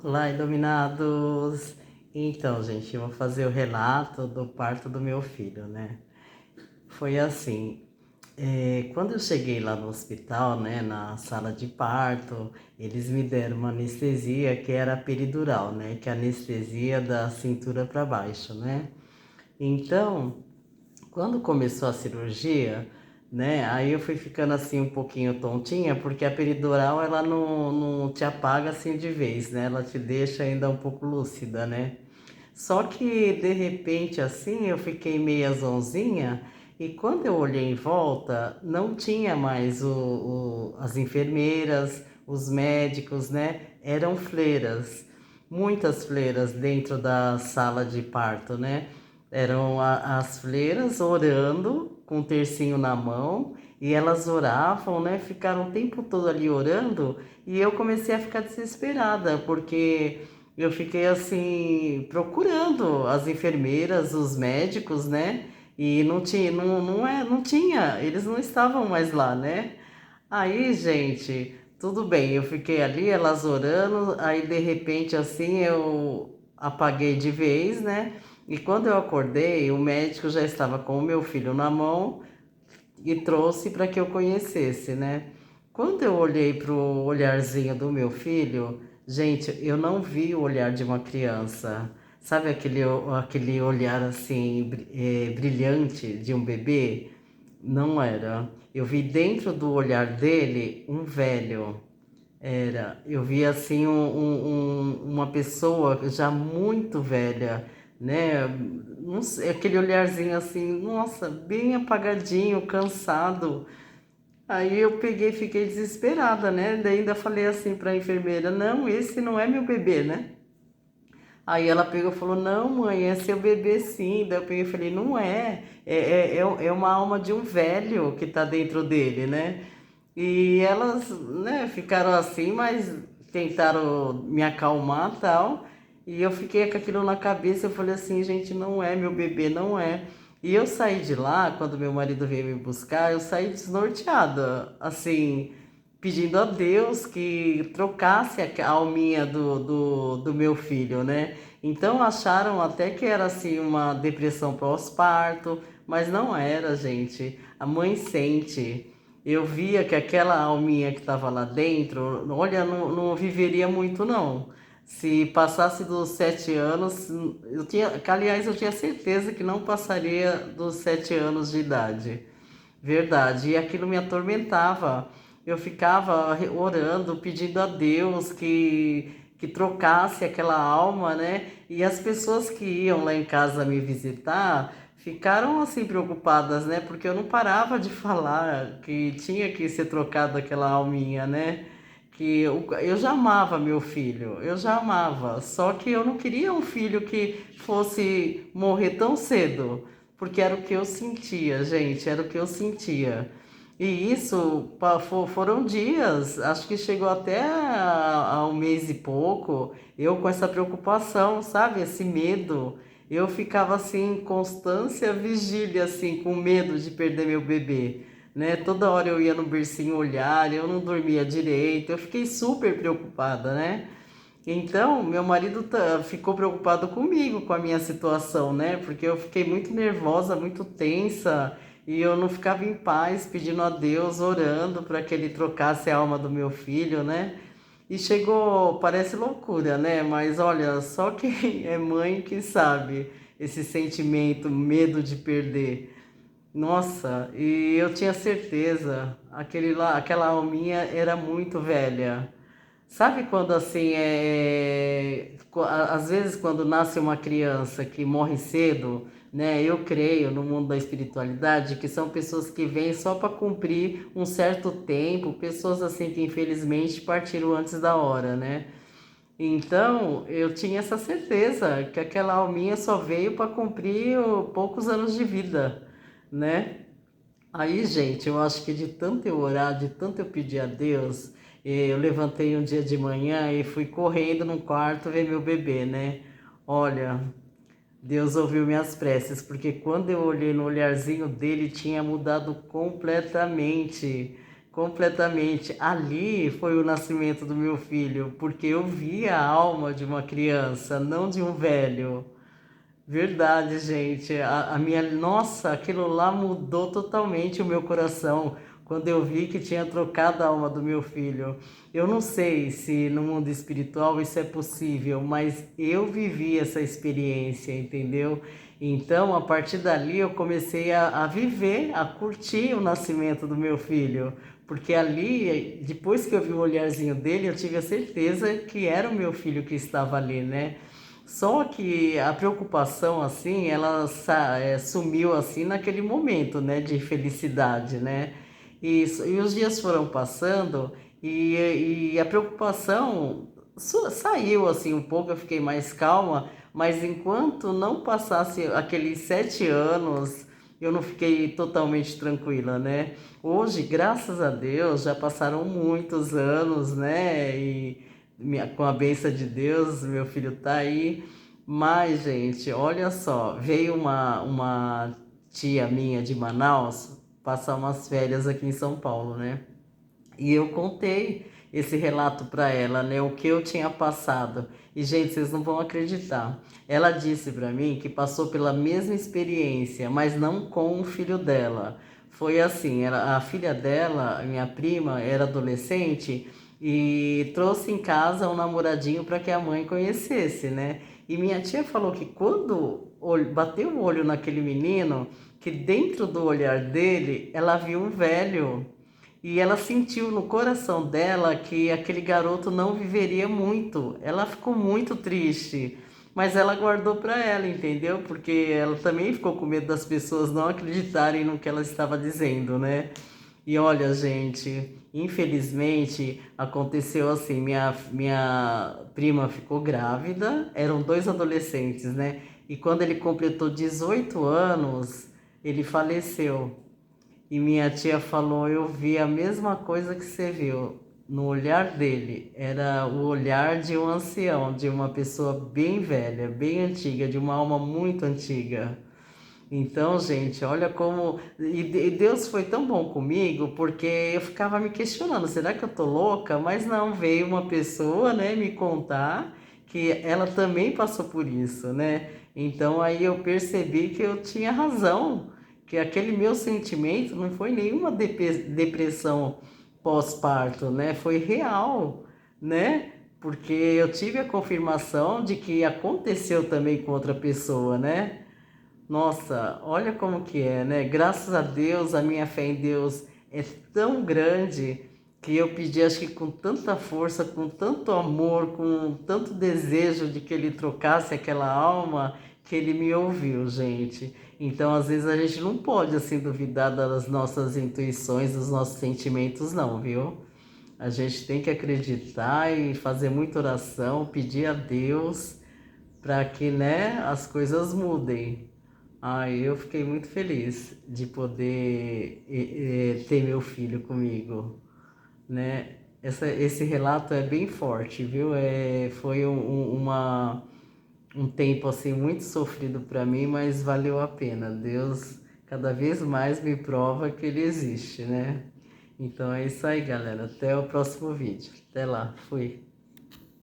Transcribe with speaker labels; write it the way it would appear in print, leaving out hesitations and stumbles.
Speaker 1: Olá, iluminados! Então, gente, eu vou fazer o relato do parto do meu filho, né? Foi assim, quando eu cheguei lá no hospital, né, na sala de parto, eles me deram uma anestesia que era peridural, né, que é a anestesia da cintura para baixo, né? Então, quando começou a cirurgia, né, aí eu fui ficando assim um pouquinho tontinha, porque a peridural ela não te apaga assim de vez, né? Ela te deixa ainda um pouco lúcida, né? Só que de repente assim eu fiquei meia zonzinha e quando eu olhei em volta não tinha mais as enfermeiras, os médicos, né? Eram fleiras, muitas fleiras dentro da sala de parto, né? Eram as fleiras orando com o tercinho na mão e elas oravam, né? Ficaram o tempo todo ali orando e eu comecei a ficar desesperada porque eu fiquei assim procurando as enfermeiras, os médicos, né? E não tinha, não tinha, eles não estavam mais lá, né? Aí, gente, tudo bem, eu fiquei ali, elas orando, aí de repente assim eu apaguei de vez, né? E quando eu acordei, o médico já estava com o meu filho na mão e trouxe para que eu conhecesse, né? Quando eu olhei para o olharzinho do meu filho, gente, eu não vi o olhar de uma criança. Sabe aquele olhar assim, brilhante de um bebê? Não era. Eu vi dentro do olhar dele um velho. Era. Eu vi assim uma pessoa já muito velha, né? Não sei, aquele olharzinho assim, nossa, bem apagadinho, cansado. Aí eu peguei, fiquei desesperada, né? Daí ainda falei assim para a enfermeira: não, esse não é meu bebê, né? Aí ela pegou e falou: não, mãe, é seu bebê sim. Daí eu peguei e falei: não é, é uma alma de um velho que tá dentro dele, né? E elas, né, ficaram assim, mas tentaram me acalmar e tal. E eu fiquei com aquilo na cabeça, eu falei assim: gente, não é meu bebê, não é. E eu saí de lá, quando meu marido veio me buscar, eu saí desnorteada, assim, pedindo a Deus que trocasse a alminha do meu filho, né? Então acharam até que era assim uma depressão pós-parto, mas não era, gente. A mãe sente. Eu via que aquela alminha que estava lá dentro, olha, não viveria muito não. Se passasse dos 7 anos, eu tinha, que, aliás, eu tinha certeza que não passaria dos 7 anos de idade. Verdade, e aquilo me atormentava. Eu ficava orando, pedindo a Deus que trocasse aquela alma, né? E as pessoas que iam lá em casa me visitar ficaram assim preocupadas, né? Porque eu não parava de falar que tinha que ser trocada aquela alminha, né? Que eu já amava meu filho, eu já amava, só que eu não queria um filho que fosse morrer tão cedo, porque era o que eu sentia, gente, era o que eu sentia. E isso foram dias, acho que chegou até a um mês e pouco, eu com essa preocupação, sabe, esse medo. Eu ficava assim, em constância, vigília, assim, com medo de perder meu bebê, né? Toda hora eu ia no bercinho olhar, eu não dormia direito, eu fiquei super preocupada, né? Então, meu marido ficou preocupado comigo, com a minha situação, né? Porque eu fiquei muito nervosa, muito tensa, e eu não ficava em paz, pedindo a Deus, orando para que ele trocasse a alma do meu filho, né? E chegou, parece loucura, né? Mas olha, só quem é mãe que sabe esse sentimento, medo de perder. Nossa, e eu tinha certeza, aquela alminha era muito velha. Sabe quando assim às vezes quando nasce uma criança que morre cedo, né? Eu creio no mundo da espiritualidade que são pessoas que vêm só para cumprir um certo tempo, pessoas assim que infelizmente partiram antes da hora, né? Então, eu tinha essa certeza que aquela alminha só veio para cumprir poucos anos de vida, né? Aí, gente, eu acho que de tanto eu orar, de tanto eu pedir a Deus, eu levantei um dia de manhã e fui correndo no quarto ver meu bebê, né? Olha, Deus ouviu minhas preces, porque quando eu olhei no olharzinho dele, tinha mudado completamente. completamente. Ali foi o nascimento do meu filho, porque eu vi a alma de uma criança, não de um velho. Verdade, gente. A minha, nossa, aquilo lá mudou totalmente o meu coração quando eu vi que tinha trocado a alma do meu filho. Eu não sei se no mundo espiritual isso é possível, mas eu vivi essa experiência, entendeu? Então, a partir dali, eu comecei a viver, a curtir o nascimento do meu filho. Porque ali, depois que eu vi o olharzinho dele, eu tive a certeza que era o meu filho que estava ali, né? Só que a preocupação, assim, ela sumiu, assim, naquele momento, né, de felicidade, né? E os dias foram passando e a preocupação saiu, assim, um pouco, eu fiquei mais calma, mas enquanto não passasse aqueles 7 anos, eu não fiquei totalmente tranquila, né? Hoje, graças a Deus, já passaram muitos anos, né? Com a bênção de Deus, meu filho tá aí. Mas, gente, olha só, veio uma tia minha de Manaus passar umas férias aqui em São Paulo, né? E eu contei esse relato para ela, né? O que eu tinha passado. E, gente, vocês não vão acreditar. Ela disse para mim que passou pela mesma experiência, mas não com o filho dela. Foi assim, a filha dela, minha prima, era adolescente e trouxe em casa um namoradinho para que a mãe conhecesse, né? E minha tia falou que quando bateu o olho naquele menino, que dentro do olhar dele, ela viu um velho. E ela sentiu no coração dela que aquele garoto não viveria muito. Ela ficou muito triste, mas ela guardou para ela, entendeu? Porque ela também ficou com medo das pessoas não acreditarem no que ela estava dizendo, né? E olha, gente, infelizmente aconteceu assim: minha prima ficou grávida, eram dois adolescentes, né? E quando ele completou 18 anos, ele faleceu. E minha tia falou, eu vi a mesma coisa que você viu no olhar dele. Era o olhar de um ancião, de uma pessoa bem velha, bem antiga, de uma alma muito antiga. Então, gente, olha como. E Deus foi tão bom comigo, porque eu ficava me questionando: será que eu tô louca? Mas não, veio uma pessoa, né, me contar que ela também passou por isso, né? Então aí eu percebi que eu tinha razão, que aquele meu sentimento não foi nenhuma depressão pós-parto, né? Foi real, né? Porque eu tive a confirmação de que aconteceu também com outra pessoa, né? Nossa, olha como que é, né? Graças a Deus, a minha fé em Deus é tão grande que eu pedi, acho que com tanta força, com tanto amor, com tanto desejo de que ele trocasse aquela alma, que ele me ouviu, gente. Então, às vezes a gente não pode assim duvidar das nossas intuições, dos nossos sentimentos, não, viu? A gente tem que acreditar e fazer muita oração, pedir a Deus para que, né, as coisas mudem. Eu fiquei muito feliz de poder ter meu filho comigo, né? Esse relato é bem forte, viu? Foi um tempo assim muito sofrido para mim, mas valeu a pena. Deus cada vez mais me prova que ele existe, né? Então é isso aí, galera. Até o próximo vídeo. Até lá. Fui.